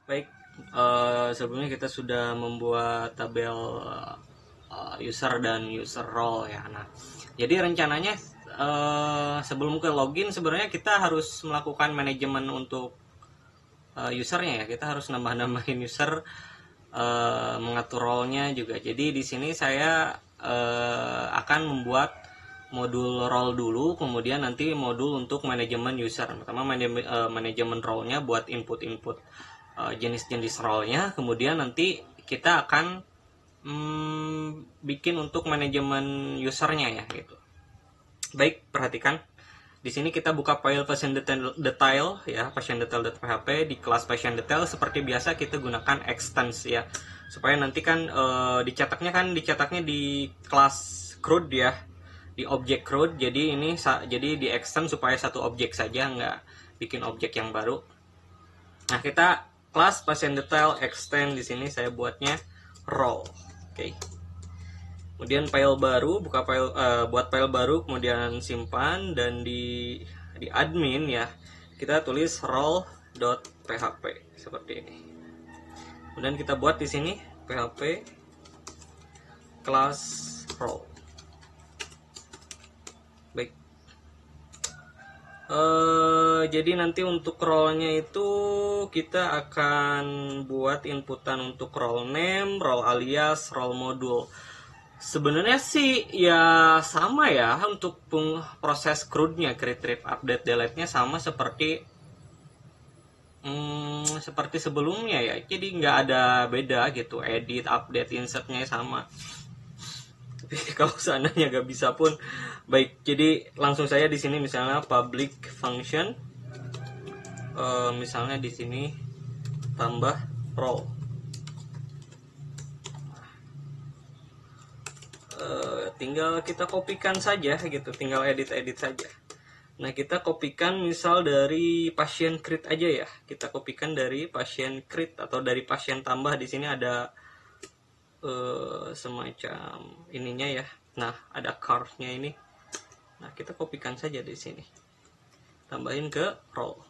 Baik, sebelumnya kita sudah membuat tabel user dan user role ya. Nah, jadi rencananya sebelum ke login sebenarnya kita harus melakukan manajemen untuk usernya ya. Kita harus nambah-nambahin user, mengatur role-nya juga. Jadi di sini saya akan membuat modul role dulu, kemudian nanti modul untuk manajemen user. Pertama manajemen role-nya buat input-input jenis-jenis role-nya, kemudian nanti kita akan bikin untuk manajemen usernya ya gitu. Baik, perhatikan. Di sini kita buka file patient detail ya, patient detail.php. Di kelas patient detail seperti biasa kita gunakan extends ya. Supaya nanti kan dicetaknya di kelas CRUD ya, di objek CRUD. Jadi ini jadi di extend supaya satu objek saja, nggak bikin objek yang baru. Nah, kita kelas patient detail extend, di sini saya buatnya role. Oke. Kemudian file baru, buat file baru, kemudian simpan, dan di admin ya kita tulis role.php seperti ini. Kemudian kita buat di sini php class role. Baik. Jadi nanti untuk role-nya itu kita akan buat inputan untuk role name, role alias, role module. Sebenarnya sih ya sama ya untuk proses CRUD-nya, create, read, update, delete-nya sama seperti sebelumnya ya. Jadi nggak ada beda gitu, edit, update, insert-nya sama. Tapi kalau seandainya nggak bisa pun baik. Jadi langsung saya di sini misalnya public function, misalnya di sini tambah role. Tinggal kita kopikan saja gitu, tinggal edit saja. Nah, kita kopikan misal dari pasien crit aja ya. Kita kopikan dari pasien crit atau dari pasien tambah. Di sini ada semacam ininya ya. Nah, ada curve-nya ini. Nah, kita kopikan saja di sini. Tambahin ke role.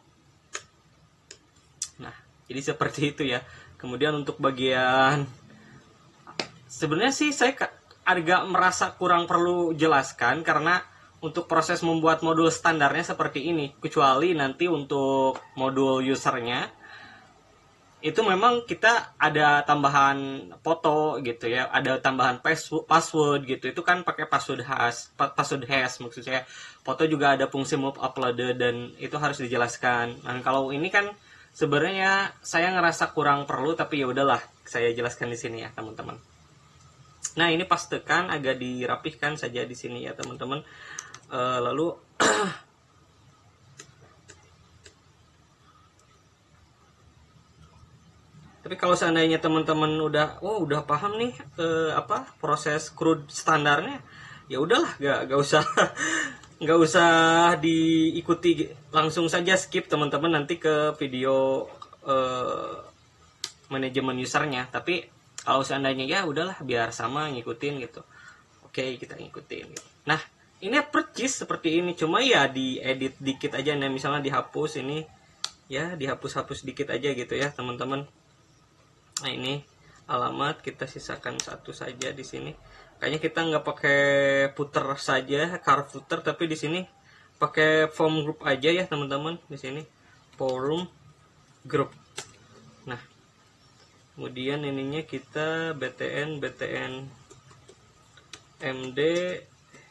Nah, jadi seperti itu ya. Kemudian untuk bagian sebenarnya sih saya agak merasa kurang perlu jelaskan karena untuk proses membuat modul standarnya seperti ini, kecuali nanti untuk modul usernya itu memang kita ada tambahan foto gitu ya, ada tambahan password gitu, itu kan pakai password hash maksud saya. Foto juga ada fungsi move uploaded dan itu harus dijelaskan. Nah, kalau ini kan sebenarnya saya ngerasa kurang perlu, tapi ya udahlah saya jelaskan di sini ya teman-teman. Nah, ini pastekan agak dirapihkan saja di sini ya teman-teman. Lalu tapi kalau seandainya teman-teman udah paham nih proses CRUD standarnya, ya udahlah, nggak usah nggak usah diikuti, langsung saja skip teman-teman nanti ke video manajemen usernya. Tapi kalau seandainya ya udahlah biar sama ngikutin gitu, oke kita ngikutin gitu. Nah, ini purchase seperti ini, cuma ya diedit dikit aja. Nah, misalnya dihapus ini ya, dihapus dikit aja gitu ya teman-teman. Nah, ini alamat kita sisakan satu saja di sini. Kayaknya kita nggak pakai footer saja, car footer, tapi di sini pakai form group aja ya teman-teman. Di sini forum group. Nah, kemudian ininya kita btn md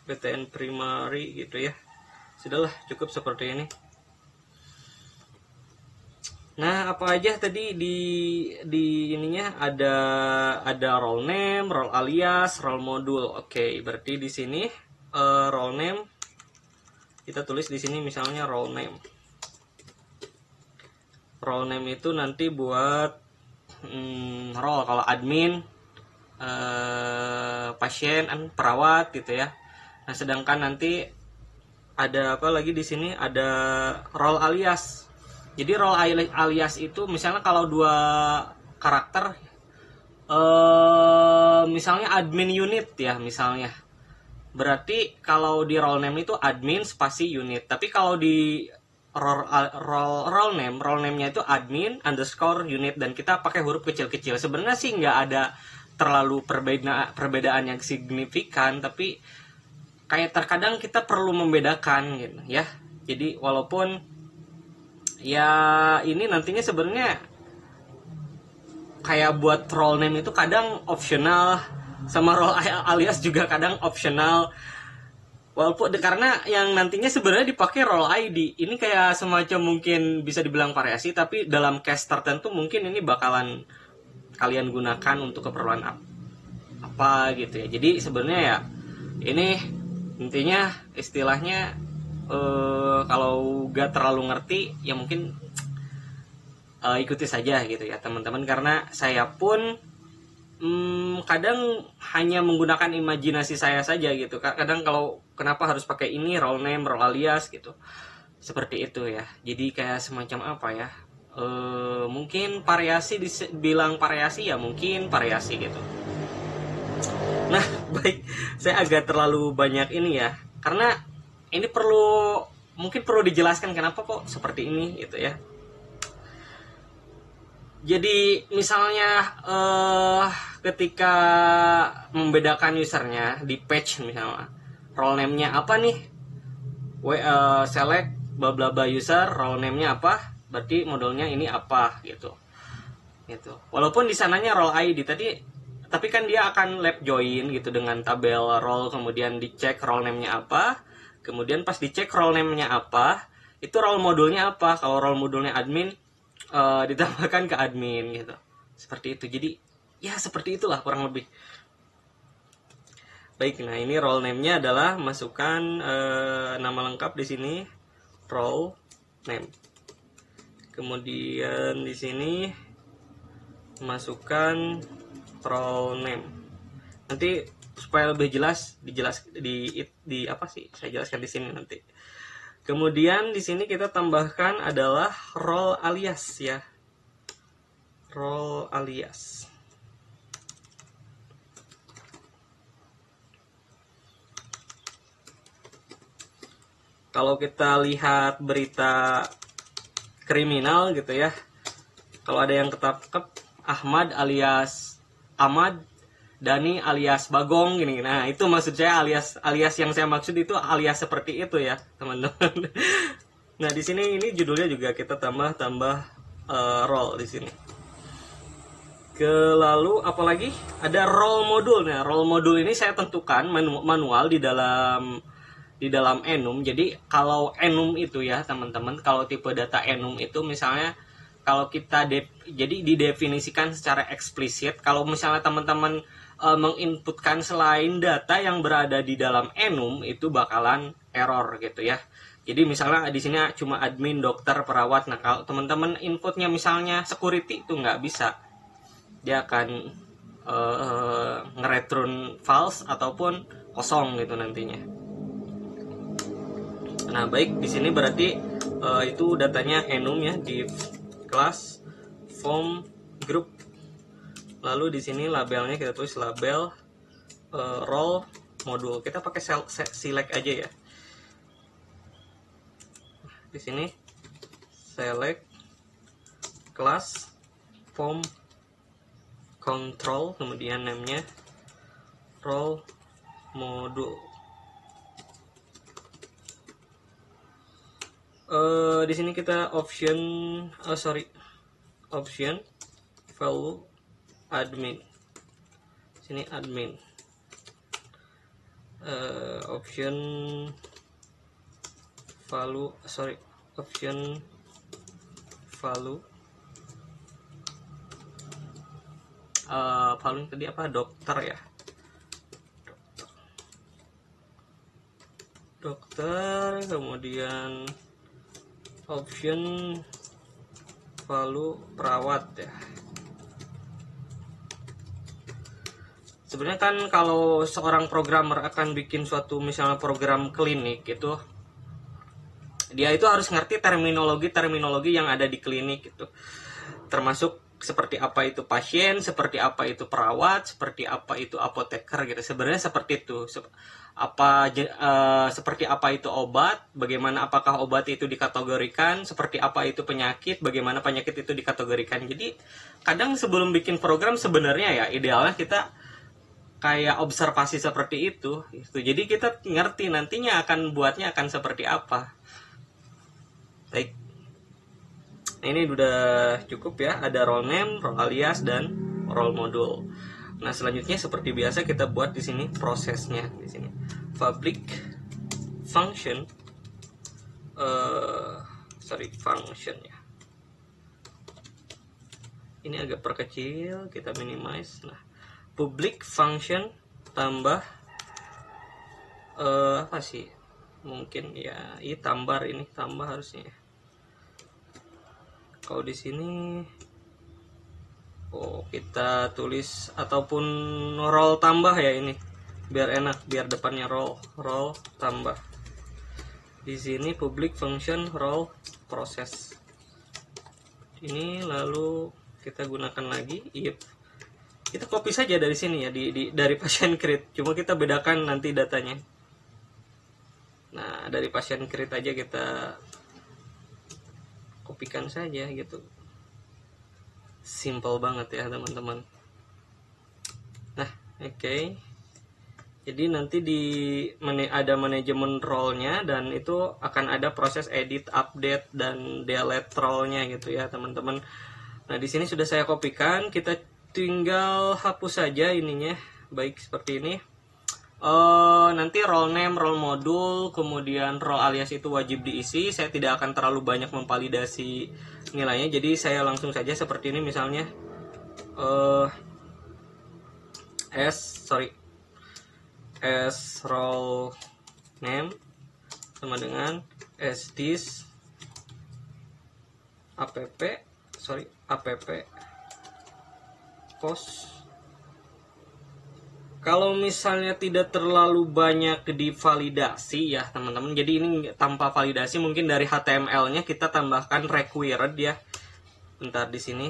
btn primary gitu ya. Sudahlah, cukup seperti ini. Nah, apa aja tadi di ininya ada role name, role alias, role module. Oke, berarti di sini role name kita tulis di sini misalnya role name. Role name itu nanti buat role kalau admin, pasien, perawat gitu ya. Nah, sedangkan nanti ada apa lagi di sini, ada role alias. Jadi role alias itu misalnya kalau dua karakter, misalnya admin unit ya misalnya. Berarti kalau di role name itu admin spasi unit. Tapi kalau di role name-nya itu admin underscore unit, dan kita pakai huruf kecil-kecil. Sebenarnya sih nggak ada terlalu perbedaan yang signifikan, tapi kayak terkadang kita perlu membedakan gitu ya. Jadi walaupun ya ini nantinya sebenarnya kayak buat role name itu kadang optional, sama role alias juga kadang optional. Walaupun karena yang nantinya sebenarnya dipakai role ID, ini kayak semacam mungkin bisa dibilang variasi, tapi dalam case tertentu mungkin ini bakalan kalian gunakan untuk keperluan apa gitu ya. Jadi sebenarnya ya ini intinya istilahnya kalau gak terlalu ngerti ya mungkin ikuti saja gitu ya teman-teman, karena saya pun kadang hanya menggunakan imajinasi saya saja gitu. Kadang kalau kenapa harus pakai ini role name, role alias gitu, seperti itu ya. Jadi kayak semacam apa ya, mungkin variasi, dibilang variasi ya mungkin variasi gitu. Nah baik, saya agak terlalu banyak ini ya, karena ini mungkin perlu dijelaskan kenapa kok seperti ini gitu ya. Jadi misalnya ketika membedakan usernya di page, misalnya role name-nya apa nih, select bla bla bla user, role name-nya apa, berarti modulnya ini apa gitu. Walaupun di sananya role ID tapi kan dia akan lab join gitu dengan tabel role, kemudian dicek role name-nya apa, kemudian pas dicek role name-nya apa, itu role modulnya apa. Kalau role modulnya admin, ditambahkan ke admin gitu, seperti itu. Jadi ya seperti itulah kurang lebih. Baik, nah ini role name-nya adalah masukkan nama lengkap di sini, role name. Kemudian di sini masukkan role name. Nanti supaya lebih jelas di apa sih? Saya jelaskan di sini nanti. Kemudian di sini kita tambahkan adalah role alias ya. Role alias. Kalau kita lihat berita kriminal gitu ya, kalau ada yang ketangkep Ahmad alias Ahmad, Dani alias Bagong gini. Nah, itu maksud saya alias yang saya maksud itu alias seperti itu ya, teman-teman. Nah, di sini ini judulnya juga kita tambah role di sini. Lalu apalagi ada role modul. Nah, role modul ini saya tentukan manual di dalam enum. Jadi kalau enum itu ya, teman-teman, kalau tipe data enum itu misalnya kalau kita jadi didefinisikan secara eksplisit. Kalau misalnya teman-teman menginputkan selain data yang berada di dalam enum, itu bakalan error gitu ya. Jadi misalnya di sini cuma admin, dokter, perawat. Nah, kalau teman-teman inputnya misalnya security, itu nggak bisa. Dia akan nge-return false ataupun kosong gitu nantinya. Nah, baik, di sini berarti itu datanya enum ya, di class form group. Lalu di sini labelnya kita tulis label role modul. Kita pakai select aja ya. Di sini select class form control, kemudian namanya role modul. Di sini kita option value admin. Sini admin. Option value value tadi apa, dokter ya, dokter. Kemudian option value perawat ya. Sebenarnya kan kalau seorang programmer akan bikin suatu misalnya program klinik itu, dia itu harus ngerti terminologi yang ada di klinik itu. Termasuk seperti apa itu pasien, seperti apa itu perawat, seperti apa itu apoteker gitu. Sebenarnya seperti itu. Seperti apa itu obat, bagaimana apakah obat itu dikategorikan, seperti apa itu penyakit, bagaimana penyakit itu dikategorikan. Jadi kadang sebelum bikin program sebenarnya ya idealnya kita kayak observasi seperti itu gitu. Jadi kita ngerti nantinya buatnya akan seperti apa. Baik. Ini udah cukup ya, ada role name, role alias, dan role module. Nah, selanjutnya seperti biasa kita buat di sini prosesnya di sini. Public function function ya. Ini agak perkecil, kita minimize. Nah, public function tambah apa sih? Mungkin ya, ini tambah harusnya. Kalau di sini kita tulis ataupun role tambah ya, ini biar enak, biar depannya role tambah. Di sini public function role process. Ini lalu kita gunakan lagi if. Kita copy saja dari sini ya, dari pasien create. Cuma kita bedakan nanti datanya. Nah, dari pasien create aja kita kopikan saja gitu. Simple banget ya teman-teman. Nah, oke. Jadi nanti ada manajemen role-nya, dan itu akan ada proses edit, update, dan delete role-nya gitu ya teman-teman. Nah, di sini sudah saya kopikan, kita tinggal hapus saja ininya. Baik, seperti ini. Nanti role name, role module, kemudian role alias itu wajib diisi. Saya tidak akan terlalu banyak memvalidasi nilainya, jadi saya langsung saja seperti ini misalnya. S role name sama dengan sdis app post. Kalau misalnya tidak terlalu banyak divalidasi ya teman-teman, jadi ini tanpa validasi, mungkin dari HTML-nya kita tambahkan required ya. Bentar, di sini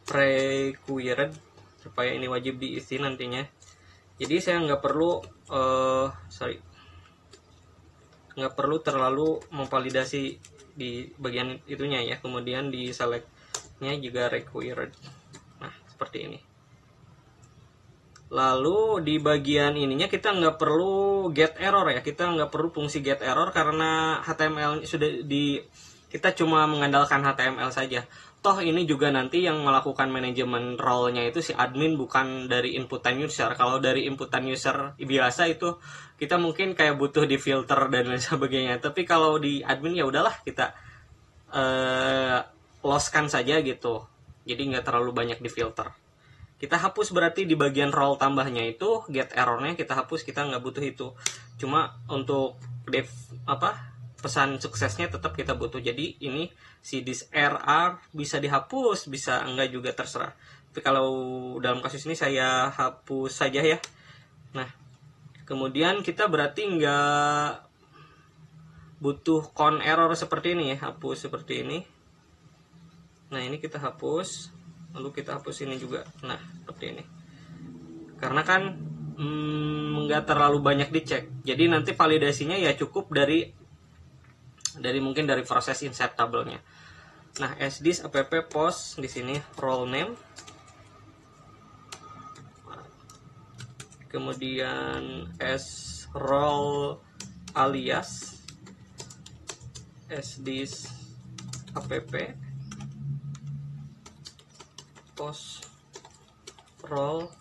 required supaya ini wajib diisi nantinya. Jadi saya nggak perlu terlalu memvalidasi di bagian itunya ya. Kemudian di select-nya juga required. Nah, seperti ini. Lalu di bagian ininya kita nggak perlu get error ya, kita nggak perlu fungsi get error karena HTML kita cuma mengandalkan HTML saja. Toh ini juga nanti yang melakukan manajemen role-nya itu si admin, bukan dari inputan user. Kalau dari inputan user biasa itu kita mungkin kayak butuh di filter dan lain sebagainya. Tapi kalau di admin ya udahlah, kita loskan saja gitu. Jadi nggak terlalu banyak di filter. Kita hapus berarti di bagian role tambahnya itu get errornya kita hapus, kita nggak butuh itu. Cuma untuk pesan suksesnya tetap kita butuh. Jadi ini si this error bisa dihapus, bisa enggak juga, terserah. Tapi kalau dalam kasus ini saya hapus saja ya. Nah, kemudian kita berarti nggak butuh con error seperti ini ya, hapus seperti ini. Nah, ini kita hapus. Lalu kita hapus ini juga. Nah, seperti ini. Karena kan nggak terlalu banyak dicek. Jadi nanti validasinya ya cukup dari mungkin dari proses insert tabelnya. Nah, sdis app post di sini role name. Kemudian s role alias sdis app post role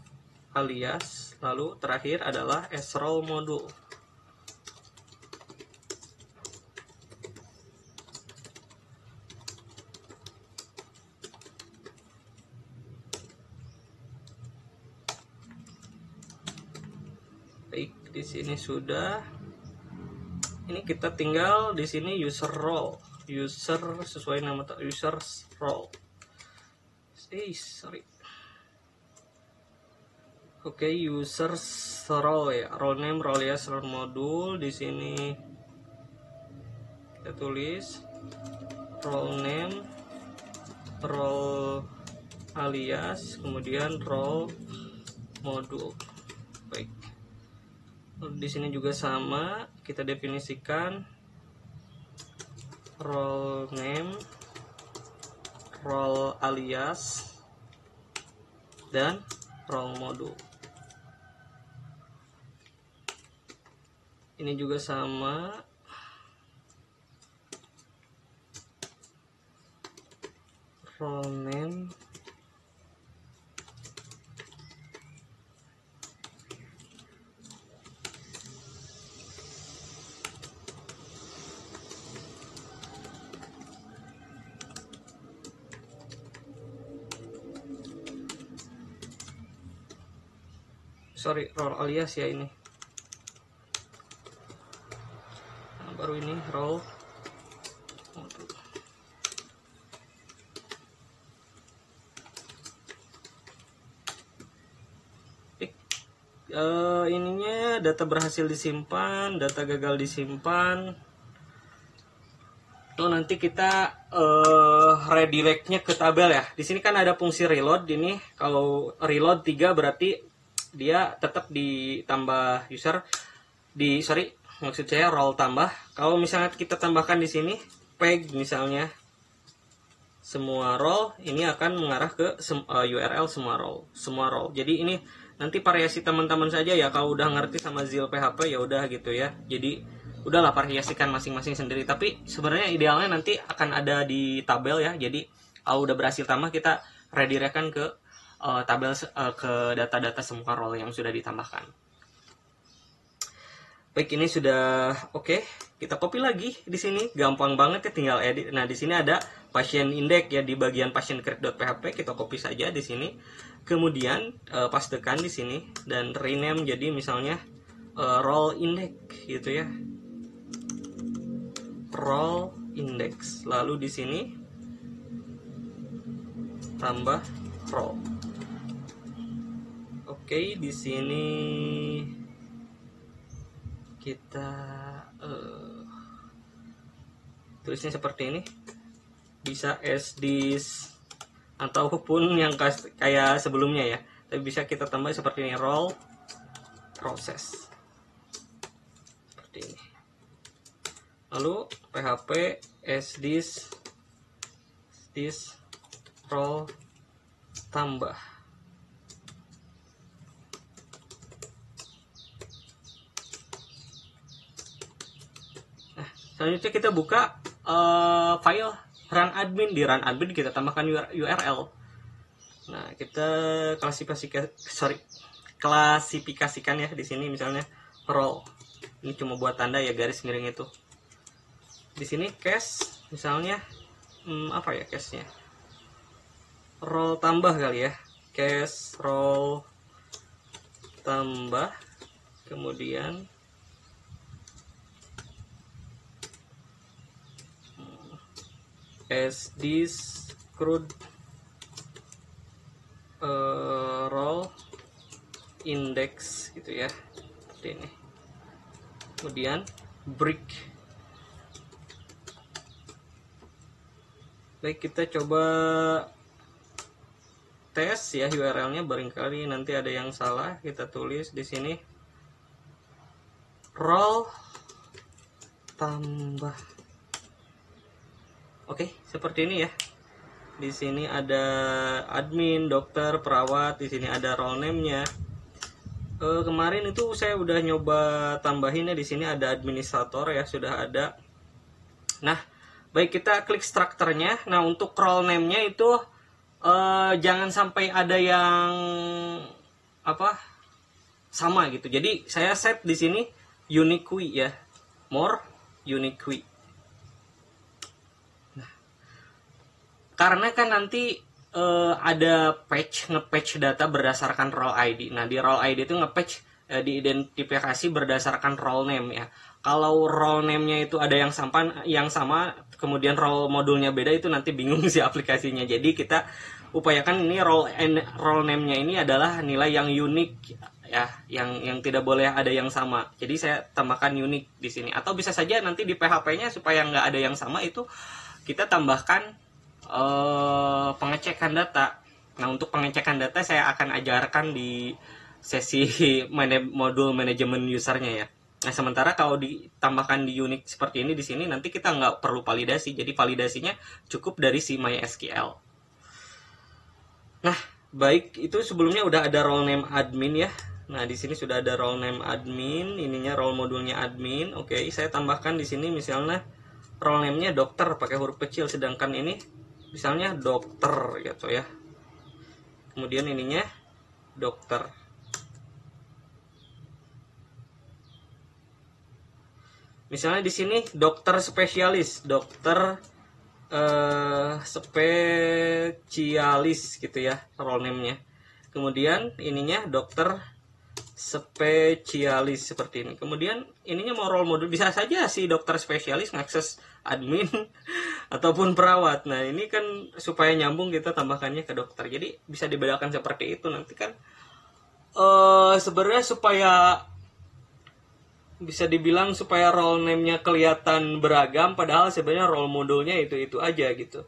alias, lalu terakhir adalah srole module. Baik, di sini sudah. Ini kita tinggal di sini user role, user sesuai nama user role. Oke, user role ya, role name, role alias, role module. Di sini kita tulis role name, role alias, kemudian role modul. Baik. Di sini juga sama, kita definisikan role name, role alias, dan role modul. Ini juga sama, role name, role alias ya ini. Nah, baru ini role modul. Ininya data berhasil disimpan, data gagal disimpan. Tuh nanti kita redirectnya ke tabel ya. Di sini kan ada fungsi reload. Ini kalau reload 3 berarti dia tetap ditambah user maksud saya role tambah. Kalau misalnya kita tambahkan di sini peg misalnya semua role, ini akan mengarah ke URL semua role. Jadi ini nanti variasi teman-teman saja ya. Kalau udah ngerti sama Zil PHP ya udah gitu ya. Jadi udahlah variasikan masing-masing sendiri. Tapi sebenarnya idealnya nanti akan ada di tabel ya. Jadi kalau udah berhasil tambah, kita redirectkan ke tabel ke data-data semua role yang sudah ditambahkan. Baik, ini sudah oke. Kita copy lagi di sini, gampang banget ya, tinggal edit. Nah, di sini ada pasien index ya, di bagian patientcreate.php kita copy saja di sini. Kemudian pastekan di sini dan rename jadi misalnya role index gitu ya. Role index. Lalu di sini tambah role. Oke, di sini kita tulisnya seperti ini. Bisa as this ataupun yang kayak sebelumnya ya. Tapi bisa kita tambah seperti ini, role process. Seperti ini. Lalu php as this role tambah. Nah, selanjutnya kita buka file run admin. Di run admin kita tambahkan URL. Nah, kita klasifikasikan ya di sini misalnya role. Ini cuma buat tanda ya, garis miring itu. Di sini cache misalnya apa ya cache-nya? Role tambah kali ya. Cache role tambah, kemudian as this crude role index gitu ya, seperti ini. Kemudian break. Baik, kita coba tes ya URL-nya, barangkali nanti ada yang salah. Kita tulis di sini role tambah. Oke, seperti ini ya. Di sini ada admin, dokter, perawat. Di sini ada role name-nya. Kemarin itu saya udah nyoba tambahin ya. Di sini ada administrator ya, sudah ada. Nah, baik, kita klik strukturnya. Nah, untuk role name-nya itu jangan sampai ada yang sama gitu. Jadi saya set di sini unique ya, more unique. Nah, karena kan nanti ada nge-patch data berdasarkan role ID. Nah, di role ID itu nge-patch diidentifikasi berdasarkan role name ya. Kalau role name-nya itu ada yang sama, kemudian role modulnya beda, itu nanti bingung si aplikasinya. Jadi kita upayakan ini role name-nya ini adalah nilai yang unik ya, yang tidak boleh ada yang sama. Jadi saya tambahkan unik di sini. Atau bisa saja nanti di PHP-nya supaya nggak ada yang sama, itu kita tambahkan pengecekan data. Nah, untuk pengecekan data saya akan ajarkan di sesi modul manajemen usernya ya. Nah, sementara kalau ditambahkan di Unix seperti ini di sini, nanti kita nggak perlu validasi. Jadi validasinya cukup dari si MySQL. Nah, baik, itu sebelumnya udah ada role name admin ya. Nah, di sini sudah ada role name admin, ininya role modulnya admin. Oke, saya tambahkan di sini misalnya role name-nya dokter pakai huruf kecil, sedangkan ini misalnya dokter gitu ya. Kemudian ininya dokter. Misalnya di sini dokter spesialis, dokter spesialis gitu ya role name-nya. Kemudian ininya dokter spesialis seperti ini. Kemudian ininya mau role model, bisa saja si dokter spesialis ngakses admin ataupun perawat. Nah, ini kan supaya nyambung kita tambahkannya ke dokter. Jadi bisa dibedakan seperti itu. Nanti kan sebenarnya supaya bisa dibilang supaya role name-nya kelihatan beragam, padahal sebenarnya role modulnya itu aja gitu.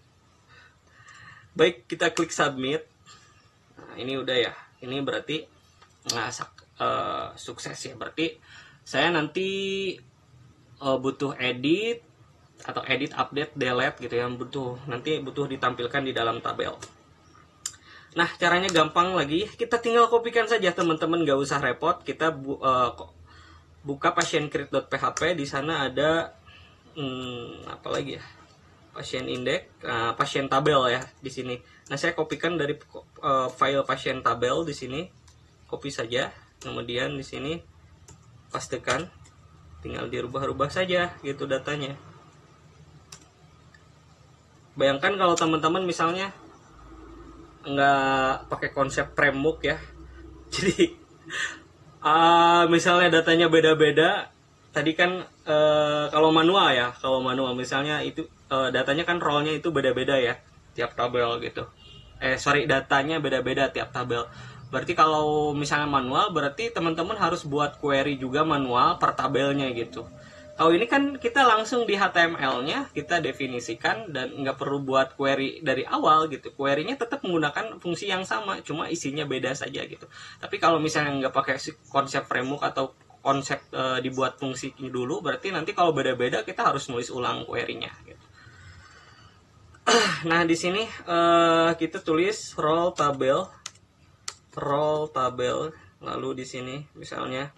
Baik, kita klik submit. Nah, ini udah ya. Ini berarti sukses ya. Berarti saya nanti butuh edit atau edit, update, delete gitu ya, nanti butuh ditampilkan di dalam tabel. Nah, caranya gampang lagi, kita tinggal kopikan saja teman-teman, nggak usah repot. Kita buka patientcreate.php, di sana ada apa lagi ya, pasien index, pasien tabel ya di sini. Nah, saya kopikan dari file pasien tabel di sini, copy saja. Kemudian di sini pastekan, tinggal dirubah-rubah saja gitu datanya. Bayangkan kalau teman-teman misalnya nggak pakai konsep framework ya, jadi misalnya datanya beda-beda. Tadi kan kalau manual ya, misalnya itu datanya kan role-nya itu beda-beda ya tiap tabel gitu. Datanya beda-beda tiap tabel. Berarti kalau misalnya manual, berarti teman-teman harus buat query juga manual per tabelnya gitu. Kalau ini kan kita langsung di HTML-nya kita definisikan dan nggak perlu buat query dari awal gitu. Query-nya tetap menggunakan fungsi yang sama, cuma isinya beda saja gitu. Tapi kalau misalnya nggak pakai konsep framework atau konsep dibuat fungsi dulu, berarti nanti kalau beda-beda kita harus nulis ulang query-nya gitu. Nah, di sini kita tulis role tabel, lalu di sini misalnya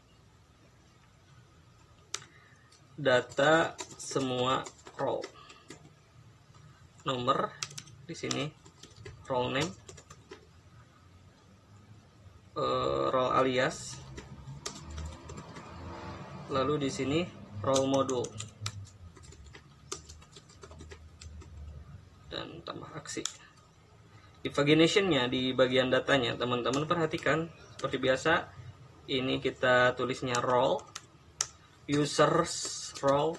data semua role, nomor di sini, role name, role alias, lalu di sini role module dan tambah aksi. Di pagination-nya, di bagian datanya, teman-teman perhatikan seperti biasa, ini kita tulisnya role, users role,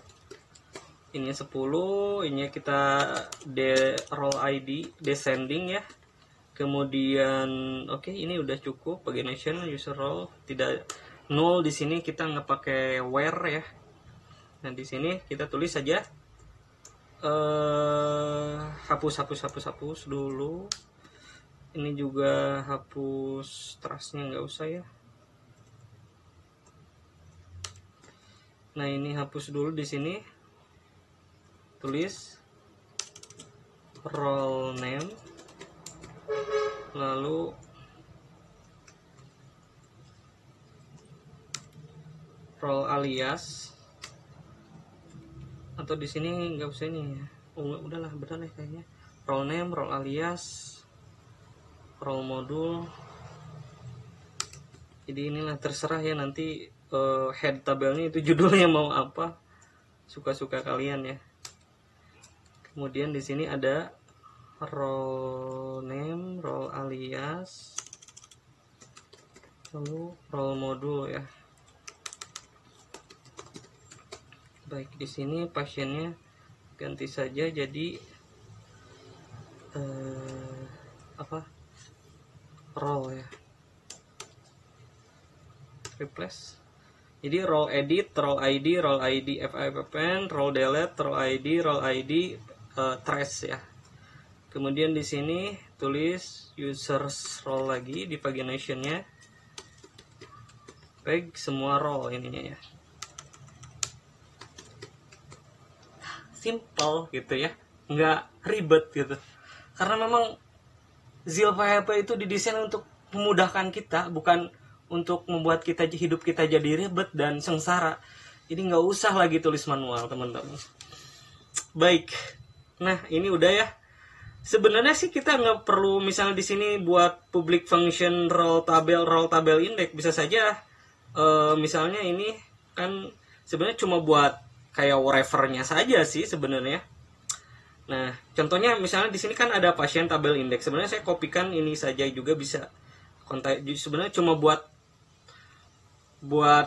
ini 10, ini kita role ID descending ya. Kemudian oke, ini udah cukup pagination user role, tidak null di sini, kita nggak pakai where ya. Nah, di sini kita tulis saja hapus dulu. Ini juga hapus trustnya, nggak usah ya. Nah, ini hapus dulu di sini. Tulis role name, lalu role alias, atau di sini nggak usah ini ya. Udahlah, benar ya kayaknya. Role name, role alias, role module. Jadi inilah terserah ya, nanti head tabelnya itu judulnya mau apa, suka-suka kalian ya. Kemudian di sini ada role name, role alias, lalu role module ya. Baik, di sini pasiennya ganti saja jadi role ya, replace. Jadi role edit, role ID FIPN, role delete, role ID trace ya. Kemudian di sini tulis users role lagi di paginationnya. Baik, semua role ininya ya. Simple gitu ya, nggak ribet gitu. Karena memang Zil PHP itu didesain untuk memudahkan kita, bukan untuk membuat hidup kita jadi ribet dan sengsara. Jadi nggak usah lagi tulis manual, teman-teman. Baik, nah ini udah ya. Sebenarnya sih kita nggak perlu misalnya di sini buat public function role tabel index, bisa saja misalnya ini kan sebenarnya cuma buat kayak whatever-nya saja sih sebenarnya. Nah, contohnya misalnya di sini kan ada pasien tabel indeks. Sebenarnya saya kopikan ini saja juga bisa. Sebenarnya cuma buat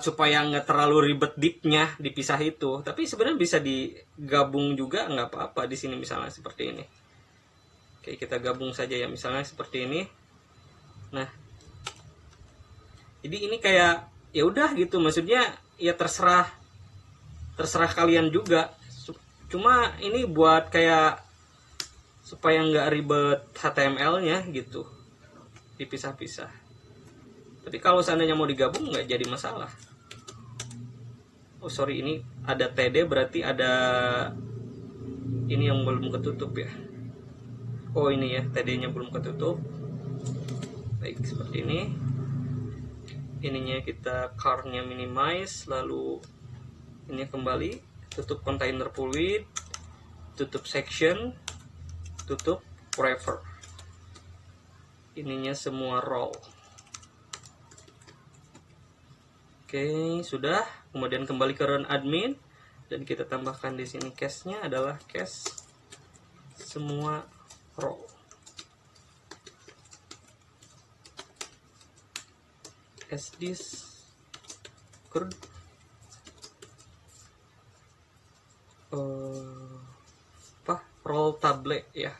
supaya nggak terlalu ribet deepnya dipisah itu. Tapi sebenarnya bisa digabung juga, nggak apa-apa di sini misalnya seperti ini. Oke, kita gabung saja ya misalnya seperti ini. Nah, jadi ini kayak ya udah gitu, maksudnya ya terserah kalian juga. Cuma ini buat kayak supaya nggak ribet HTML-nya gitu, dipisah-pisah. Tapi kalau seandainya mau digabung nggak jadi masalah. Oh sorry, ini ada TD berarti ada ini yang belum ketutup ya. Oh ini ya, TD-nya belum ketutup. Baik, seperti ini. Ininya kita car-nya minimize, lalu ini kembali, tutup container pull width, tutup section, tutup wherever. Ininya semua row. Oke, sudah. Kemudian kembali ke run admin dan kita tambahkan di sini cache-nya adalah cache semua row. As this curd roll tablet ya,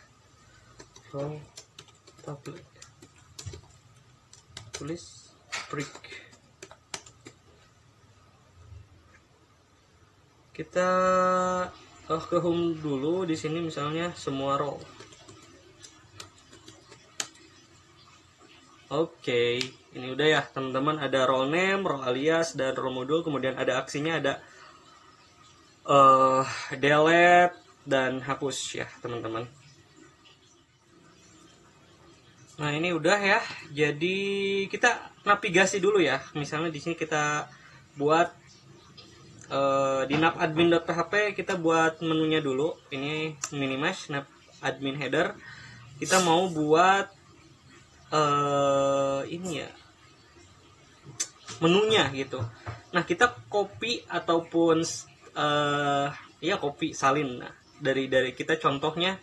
roll tablet, tulis break. Kita ke home dulu di sini misalnya semua roll. Oke, ini udah ya teman-teman, ada role name, role alias, dan role module. Kemudian ada aksinya, ada delete dan hapus ya teman-teman. Nah ini udah ya, jadi kita navigasi dulu ya. Misalnya di sini kita buat di napadmin.php kita buat menunya dulu. Ini minimize napadmin header. Kita mau buat ini ya menunya gitu. Nah kita copy ataupun ya copy salin. Nah dari kita contohnya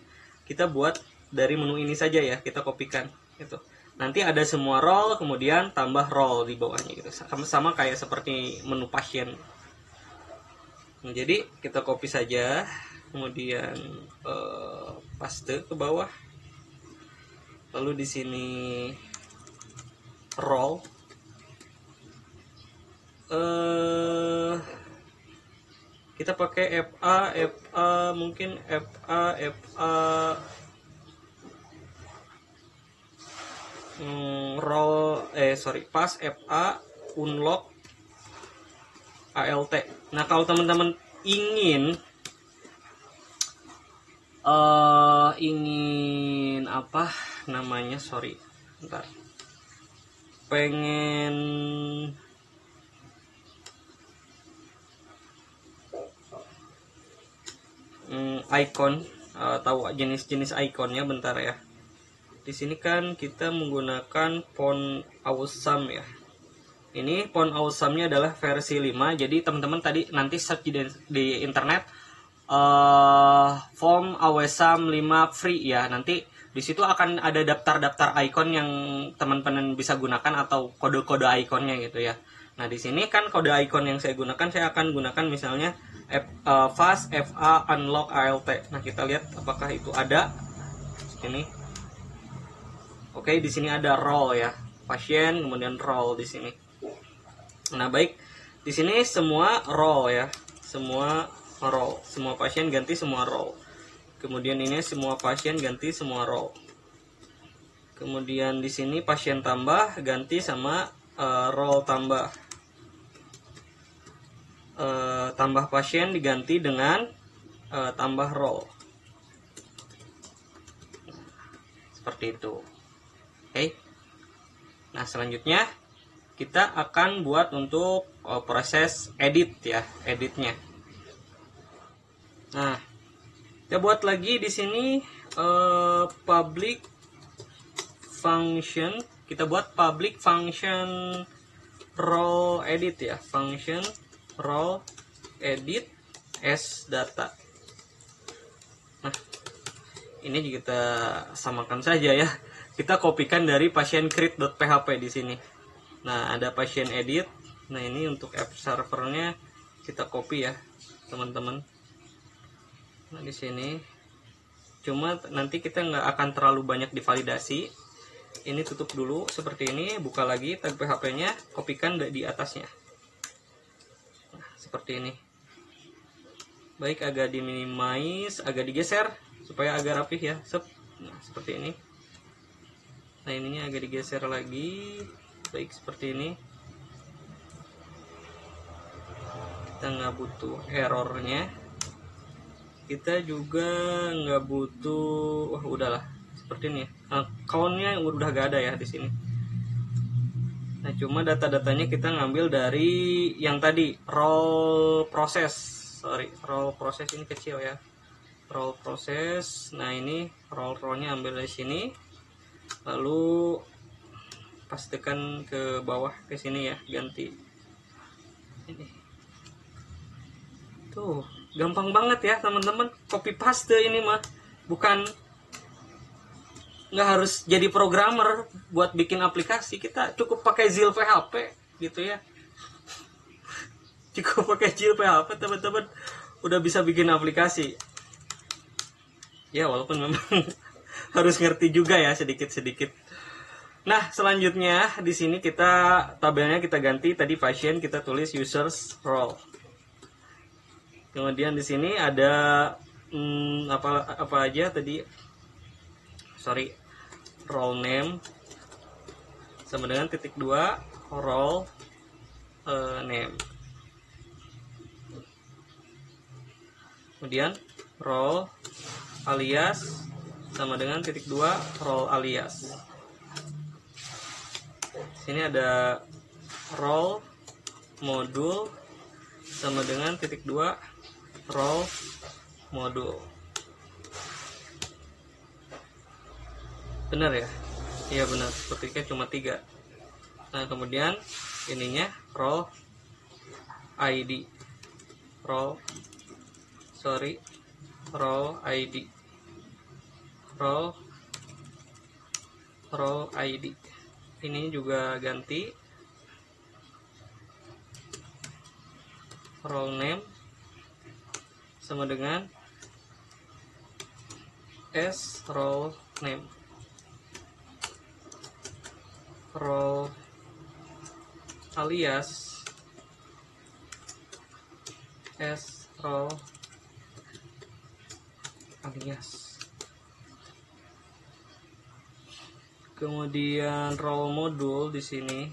kita buat dari menu ini saja ya, kita kopikan gitu. Nanti ada semua role, kemudian tambah role di bawahnya gitu, sama kayak seperti menu pasien. Nah, jadi kita copy saja, kemudian paste ke bawah. Lalu di sini role, kita pakai FA mungkin FA role pass FA unlock ALT. Nah kalau teman-teman ingin apa namanya, pengen icon, tahu jenis-jenis ikonnya, bentar ya. Di sini kan kita menggunakan font awesome ya. Ini font awesome-nya adalah versi 5. Jadi teman-teman tadi nanti search di internet font awesome 5 free ya. Nanti di situ akan ada daftar-daftar icon yang teman-teman bisa gunakan atau kode-kode ikonnya gitu ya. Nah, di sini kan kode icon yang saya gunakan, saya akan gunakan misalnya fast FA unlock ALT. Nah, kita lihat apakah itu ada. Ini. Oke, di sini ada role ya. Pasien kemudian role di sini. Nah, baik. Di sini semua role ya. Semua role, semua pasien ganti semua role. Kemudian ini semua pasien ganti semua role. Kemudian di sini pasien tambah ganti sama role tambah. Tambah pasien diganti dengan tambah role. Seperti itu. Oke. Nah, selanjutnya kita akan buat untuk proses edit ya, editnya. Nah, kita buat lagi di sini public function. Kita buat public function role edit ya, function role edit as data. Nah, ini juga kita samakan saja ya. Kita kopikan dari pasien create.php di sini. Nah, ada pasien edit. Nah, ini untuk app servernya kita copy ya, teman-teman. Nah, di sini cuma nanti kita nggak akan terlalu banyak divalidasi. Ini tutup dulu seperti ini, buka lagi tag PHP-nya, kopikan di atasnya. Nah, seperti ini. Baik, agak diminimize, agak digeser supaya agak rapih ya. Nah, seperti ini. Nah, ininya agak digeser lagi. Baik, seperti ini. Kita nggak butuh errornya. Kita juga nggak butuh, wah udahlah seperti ini. Account-nya udah gak ada ya di sini. Nah, cuma data-datanya kita ngambil dari yang tadi role process. Role process ini kecil ya. Role process. Nah, ini role-nya ambil dari sini. Lalu pastikan ke bawah ke sini ya, ganti. Ini. Tuh, gampang banget ya teman-teman, copy paste ini mah. Bukan, nggak harus jadi programmer buat bikin aplikasi, kita cukup pakai Zil PHP gitu ya. Cukup pakai Zil PHP teman-teman udah bisa bikin aplikasi ya, walaupun memang harus ngerti juga ya sedikit-sedikit. Nah, selanjutnya di sini kita tabelnya kita ganti, tadi pasien kita tulis users role. Kemudian di sini ada apa aja tadi, role name sama dengan titik 2 role name. Kemudian role alias sama dengan titik 2 role alias. Sini ada role modul sama dengan titik 2 role modul. Benar ya? Iya benar, sepertinya cuma 3. Nah, kemudian ininya role ID. Role ID. Role ID. Ini juga ganti. Role name sama dengan S role name. Role alias S role alias. Kemudian role modul di sini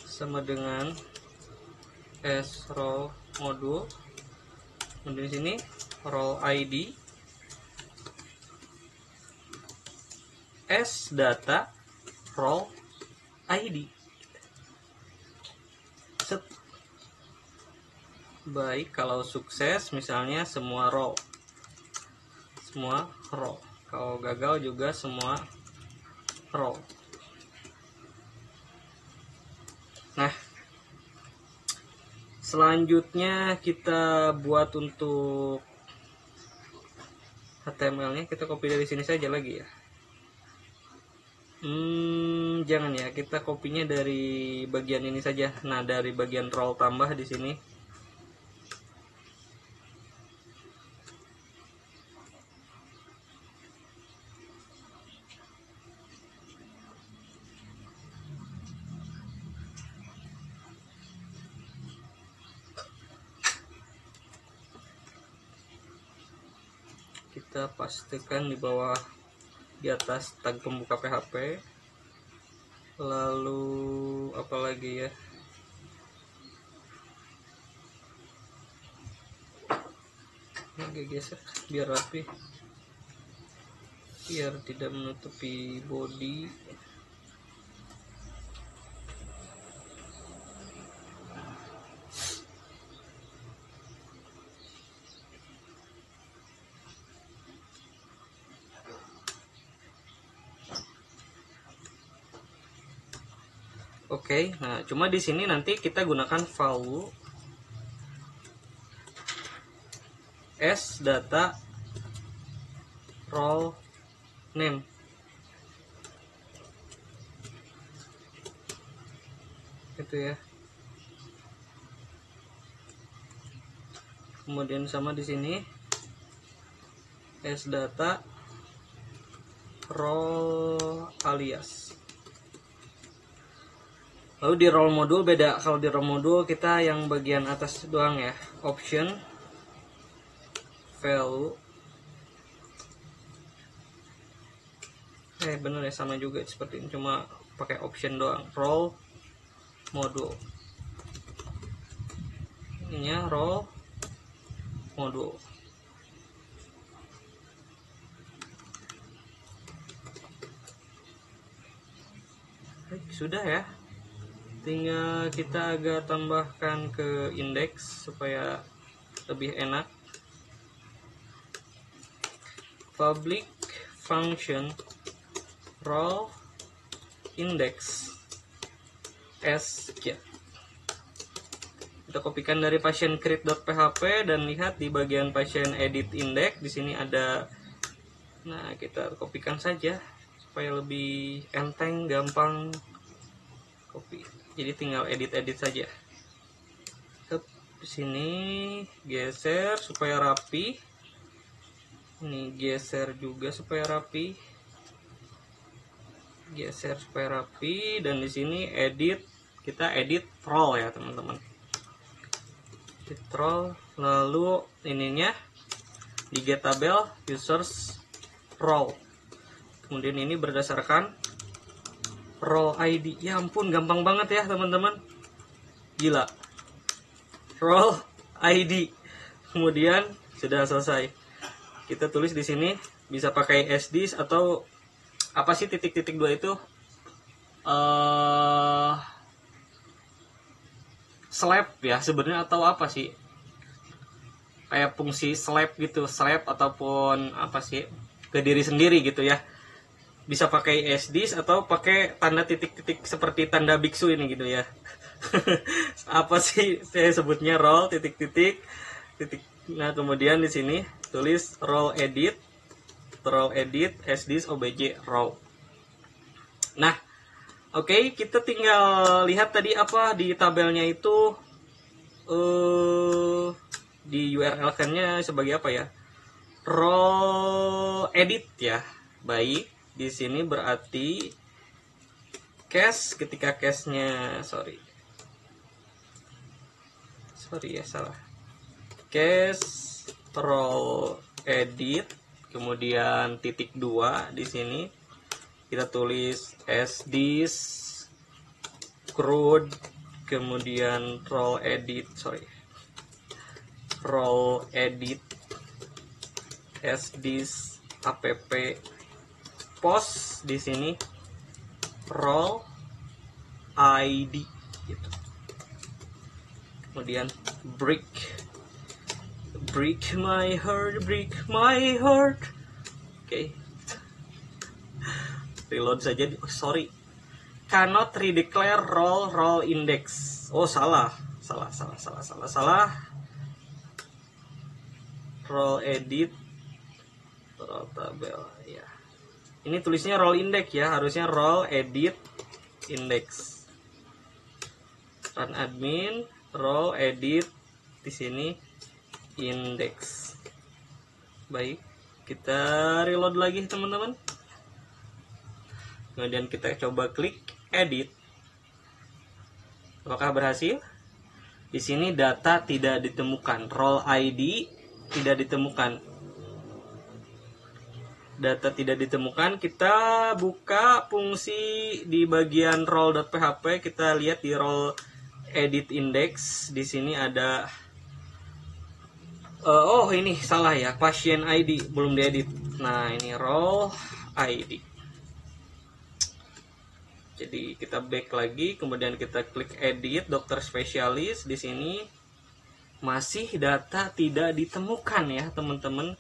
sama dengan S role modul. Kemudian di sini role ID S data role ID. Baik, kalau sukses misalnya semua role. Kalau gagal juga semua role. Nah, selanjutnya kita buat untuk HTML-nya, kita copy dari sini saja lagi ya. Jangan ya, kita kopinya dari bagian ini saja. Nah, dari bagian role tambah di sini. kita pastikan di bawah, di atas tag pembuka PHP. Lalu apa lagi ya, agak geser biar rapi, biar tidak menutupi body. Oke, nah cuma di sini nanti kita gunakan value s data role name. Itu ya. Kemudian sama di sini s data role alias. Lalu di role module beda. Kalau di role module kita yang bagian atas doang ya. Option, value. Bener ya, sama juga seperti ini, cuma pakai option doang. Role module. Ininya role module. Sudah ya. Tinggal kita agak tambahkan ke indeks supaya lebih enak. Public function role index as get. Kita kopikan dari patient create.php dan lihat di bagian patient edit index di sini ada. Nah, kita kopikan saja supaya lebih enteng, gampang copy. Jadi tinggal edit-edit saja. Di sini geser supaya rapi. Ini geser juga supaya rapi. Geser supaya rapi, dan di sini edit, kita edit role ya teman-teman. Edit role, lalu ininya di get tabel users role. Kemudian ini berdasarkan role ID. Ya ampun, gampang banget ya teman-teman. Gila. Role ID. Kemudian sudah selesai. Kita tulis di sini, bisa pakai sds atau apa sih titik-titik 2 itu? Slab ya sebenarnya, atau apa sih? Kayak fungsi slab gitu, slab ataupun apa sih? Ke diri sendiri gitu ya. Bisa pakai sds atau pakai tanda titik-titik seperti tanda biksu ini gitu ya. Apa sih saya sebutnya, role titik-titik titik. Nah, kemudian di sini tulis role edit sds obj row. Nah, oke, kita tinggal lihat tadi apa di tabelnya itu, di URL-nya sebagai apa ya? Role edit ya. Baik. Di sini berarti cache, ketika cache-nya sorry ya, salah. Cache role edit, kemudian titik 2 di sini kita tulis sds crude, kemudian role edit sds app post, di sini role ID gitu. Kemudian break my heart. Oke. Reload saja. Sorry. Cannot redeclare role index. Oh, salah. Role edit role tabel ya. Ini tulisnya role index ya, harusnya role edit index. Run admin, role edit di sini index. Baik, kita reload lagi teman-teman. Kemudian kita coba klik edit. Apakah berhasil? Di sini data tidak ditemukan, role ID tidak ditemukan. data tidak ditemukan, kita buka fungsi di bagian role.php, kita lihat di role edit index. Di sini ada oh ini salah ya, pasien ID belum diedit. Nah ini role ID. Jadi kita back lagi, kemudian kita klik edit dokter spesialis. Di sini masih data tidak ditemukan ya teman-teman.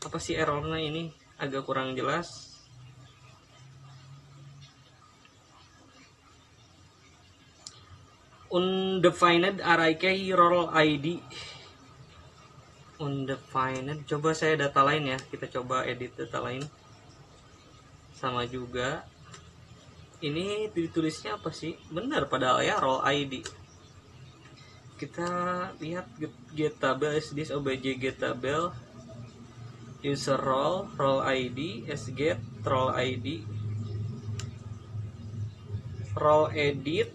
Apa sih errornya ini? Agak kurang jelas. Undefined RIK role ID. Undefined. Coba saya data lain ya. Kita coba edit data lain. Sama juga. Ini ditulisnya apa sih? Benar padahal ya, role ID. Kita lihat get tabel is this obj get tabel user role ID sget role ID role edit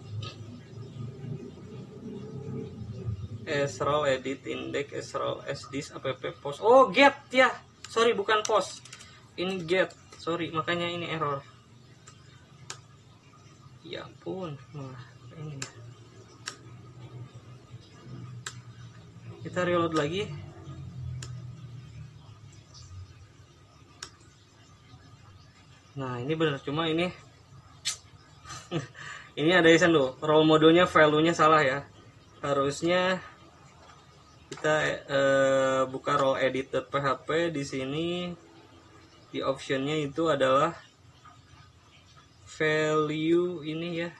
role edit index role this app post. Oh get ya, sorry bukan post, ini get, sorry makanya ini error. Ya ampun, ini kita reload lagi. Nah ini benar, cuma ini ini ada isan loh, role modenya value-nya salah ya. Harusnya kita buka role edit.php. Di sini di optionnya itu adalah value ini ya.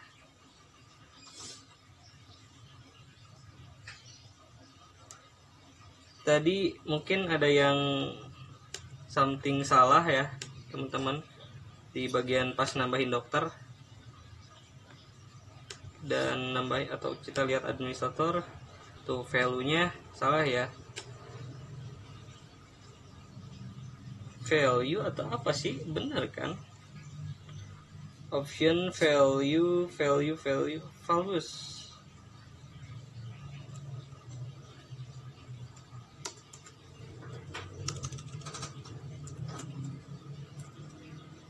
Tadi mungkin ada yang something salah ya teman-teman di bagian pas nambahin dokter dan nambahin, atau kita lihat administrator tuh value-nya salah ya. Value atau apa sih, benar kan? Option values.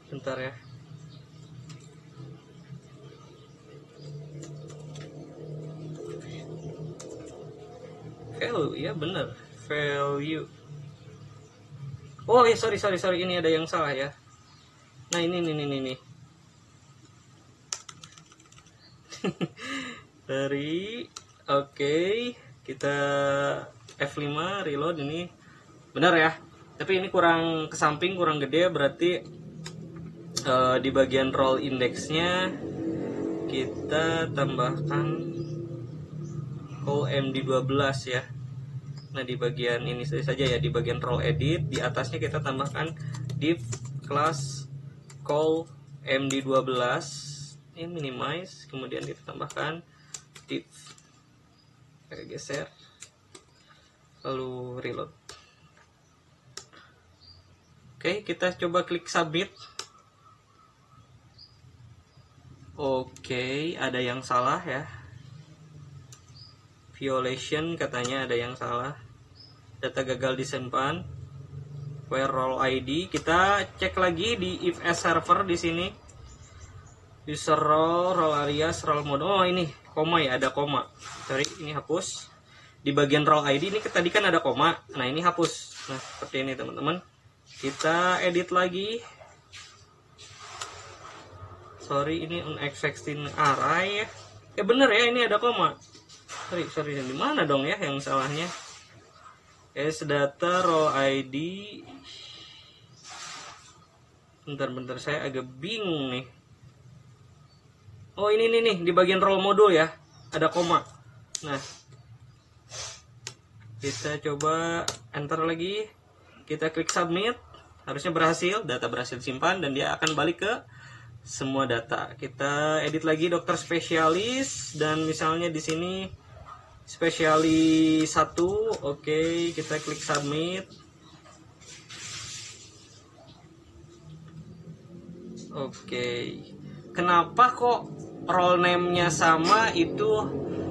Bentar ya. Value ya bener, value. Oh ya sorry ini ada yang salah ya. Nah ini dari oke, kita F5 reload. Ini benar ya, tapi ini kurang ke samping, kurang gede, berarti di bagian role indexnya kita tambahkan call MD12 ya. Nah di bagian ini saja ya, di bagian role edit di atasnya kita tambahkan div class call MD12. Ini minimize, kemudian kita tambahkan div, kita geser lalu reload. Oke, kita coba klik submit. Oke, ada yang salah ya. Violation katanya ada yang salah. Data gagal disimpan. Where role ID. Kita cek lagi di if as server di sini. User role alias, role mode. Oh, ini koma ya, ada koma. Sorry, ini hapus. Di bagian role ID ini tadi kan ada koma. Nah, ini hapus. Nah, seperti ini teman-teman. Kita edit lagi. Sorry, ini unexpected array ya. Ya bener ya, ini ada koma. Sorry, di mana dong ya yang salahnya? As data role ID. Bentar, saya agak bingung nih. Oh ini nih di bagian role modul ya, ada koma. Nah, kita coba enter lagi. Kita klik submit. Harusnya berhasil, data berhasil simpan dan dia akan balik ke semua data. Kita edit lagi dokter spesialis dan misalnya di sini spesialis 1. Oke, kita klik submit. Oke. Kenapa kok role name-nya sama itu?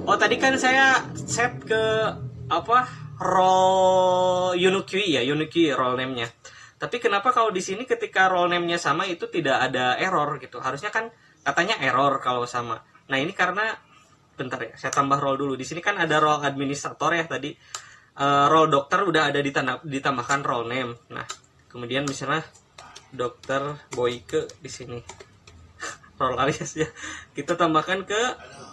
Oh, tadi kan saya set ke apa? Role unique ya, unique role name-nya. Tapi kenapa kalau di sini ketika role name-nya sama itu tidak ada error gitu? Harusnya kan katanya error kalau sama. Nah ini karena bentar ya, saya tambah role dulu. Di sini kan ada role administrator ya tadi. Role dokter udah ada ditambahkan role name. Nah kemudian misalnya dokter Boyke di sini. Role alias ya. Kita tambahkan ke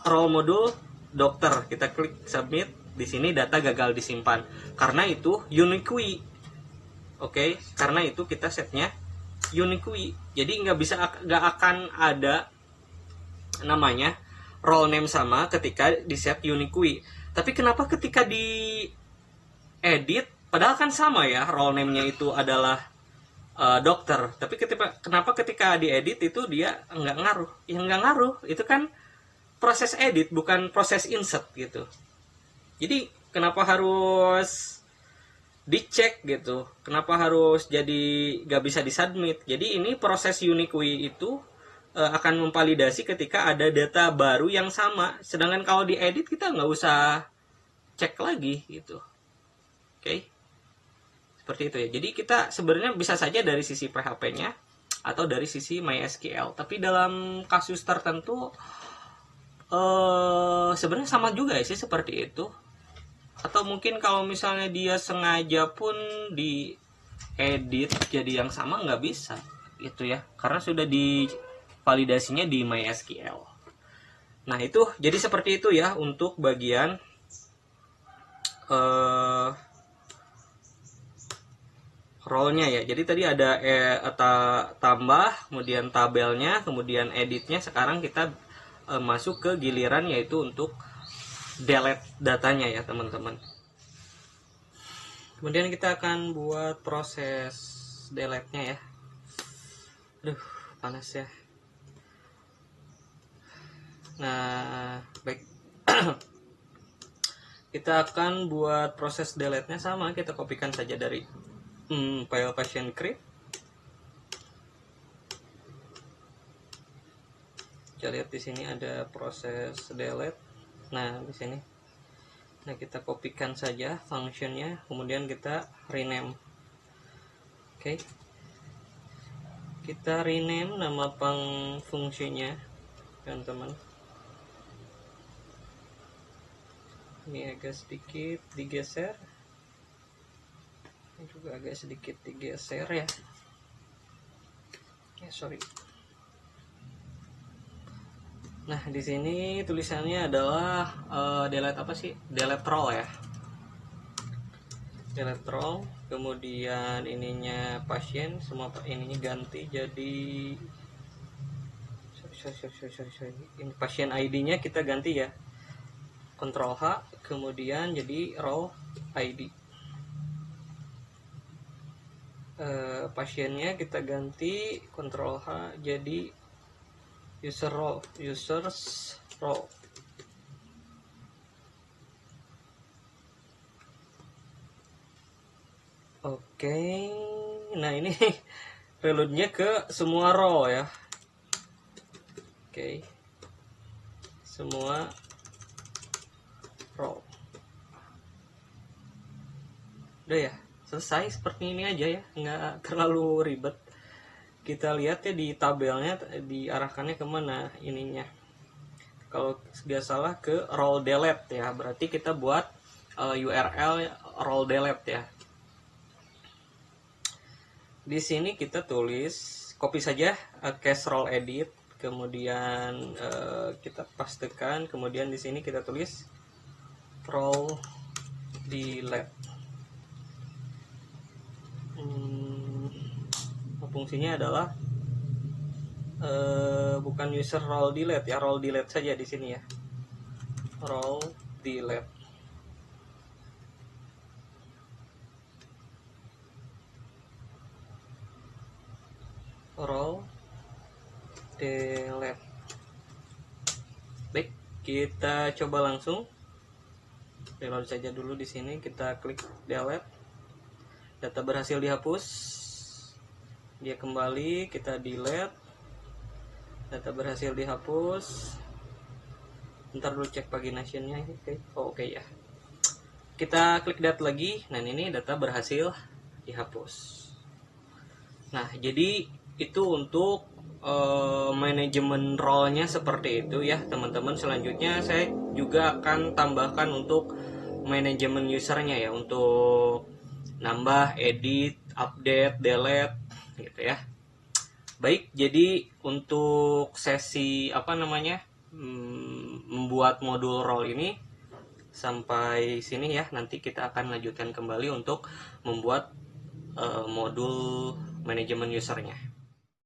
role modul dokter. Kita klik submit. Di sini data gagal disimpan. Karena itu unique. Oke, karena itu kita setnya unique. Jadi nggak akan ada namanya role name sama ketika di set unique. Tapi kenapa ketika di edit, padahal kan sama ya role name-nya itu adalah dokter. Tapi kenapa ketika diedit itu dia nggak ngaruh? Yang nggak ngaruh itu kan proses edit, bukan proses insert gitu. Jadi kenapa harus dicek gitu? Kenapa harus jadi nggak bisa disubmit? Jadi ini proses unique itu akan memvalidasi ketika ada data baru yang sama. Sedangkan kalau diedit kita nggak usah cek lagi gitu. Oke. Seperti itu ya. Jadi kita sebenarnya bisa saja dari sisi PHP-nya atau dari sisi MySQL. Tapi dalam kasus tertentu sebenarnya sama juga sih seperti itu. Atau mungkin kalau misalnya dia sengaja pun diedit jadi yang sama nggak bisa gitu ya. Karena sudah divalidasinya di MySQL. Nah itu jadi seperti itu ya untuk bagian role-nya ya. Jadi tadi ada tambah, kemudian tabelnya, kemudian editnya. Sekarang kita masuk ke giliran yaitu untuk delete datanya ya teman-teman. Kemudian kita akan buat proses delete-nya ya. Aduh, panas ya. Nah, baik. Kita akan buat proses delete-nya sama, kita kopikan saja dari file PatientScript. Kita lihat di sini ada proses delete. Nah, di sini. Nah, kita kopikan saja functionnya, kemudian kita rename. Oke. Kita rename nama fungsinya, teman-teman. Ini agak sedikit digeser. Ini juga agak sedikit digeser ya. Sorry. Nah, di sini tulisannya adalah delete apa sih? Delete role ya. Delete role, kemudian ininya pasien, semua ininya ganti jadi sorry. Ini pasien ID-nya kita ganti ya. Ctrl H, kemudian jadi role ID. Pasiennya kita ganti Ctrl H jadi users role. Oke, nah ini reloadnya ke semua role ya. Oke, semua role. Udah ya, selesai seperti ini aja ya, nggak terlalu ribet. Kita lihat ya di tabelnya diarahkannya kemana ininya. Kalau nggak salah ke role delete ya, berarti kita buat URL role delete ya. Di sini kita tulis, copy saja case role edit, kemudian kita pastekan, kemudian di sini kita tulis role delete. Fungsinya adalah bukan user role delete ya, role delete saja di sini ya, role delete. Role delete. Baik, kita coba langsung reload saja dulu di sini. Kita klik delete, data berhasil dihapus, dia kembali, kita delete, data berhasil dihapus. Ntar dulu cek paginationnya. Oke ya. Kita klik delete lagi. Nah ini data berhasil dihapus. Nah, jadi itu untuk manajemen role-nya seperti itu ya teman-teman. Selanjutnya saya juga akan tambahkan untuk manajemen usernya ya, untuk nambah, edit, update, delete gitu ya. Baik, jadi untuk sesi membuat modul role ini sampai sini ya. Nanti kita akan lanjutkan kembali untuk membuat modul manajemen usernya.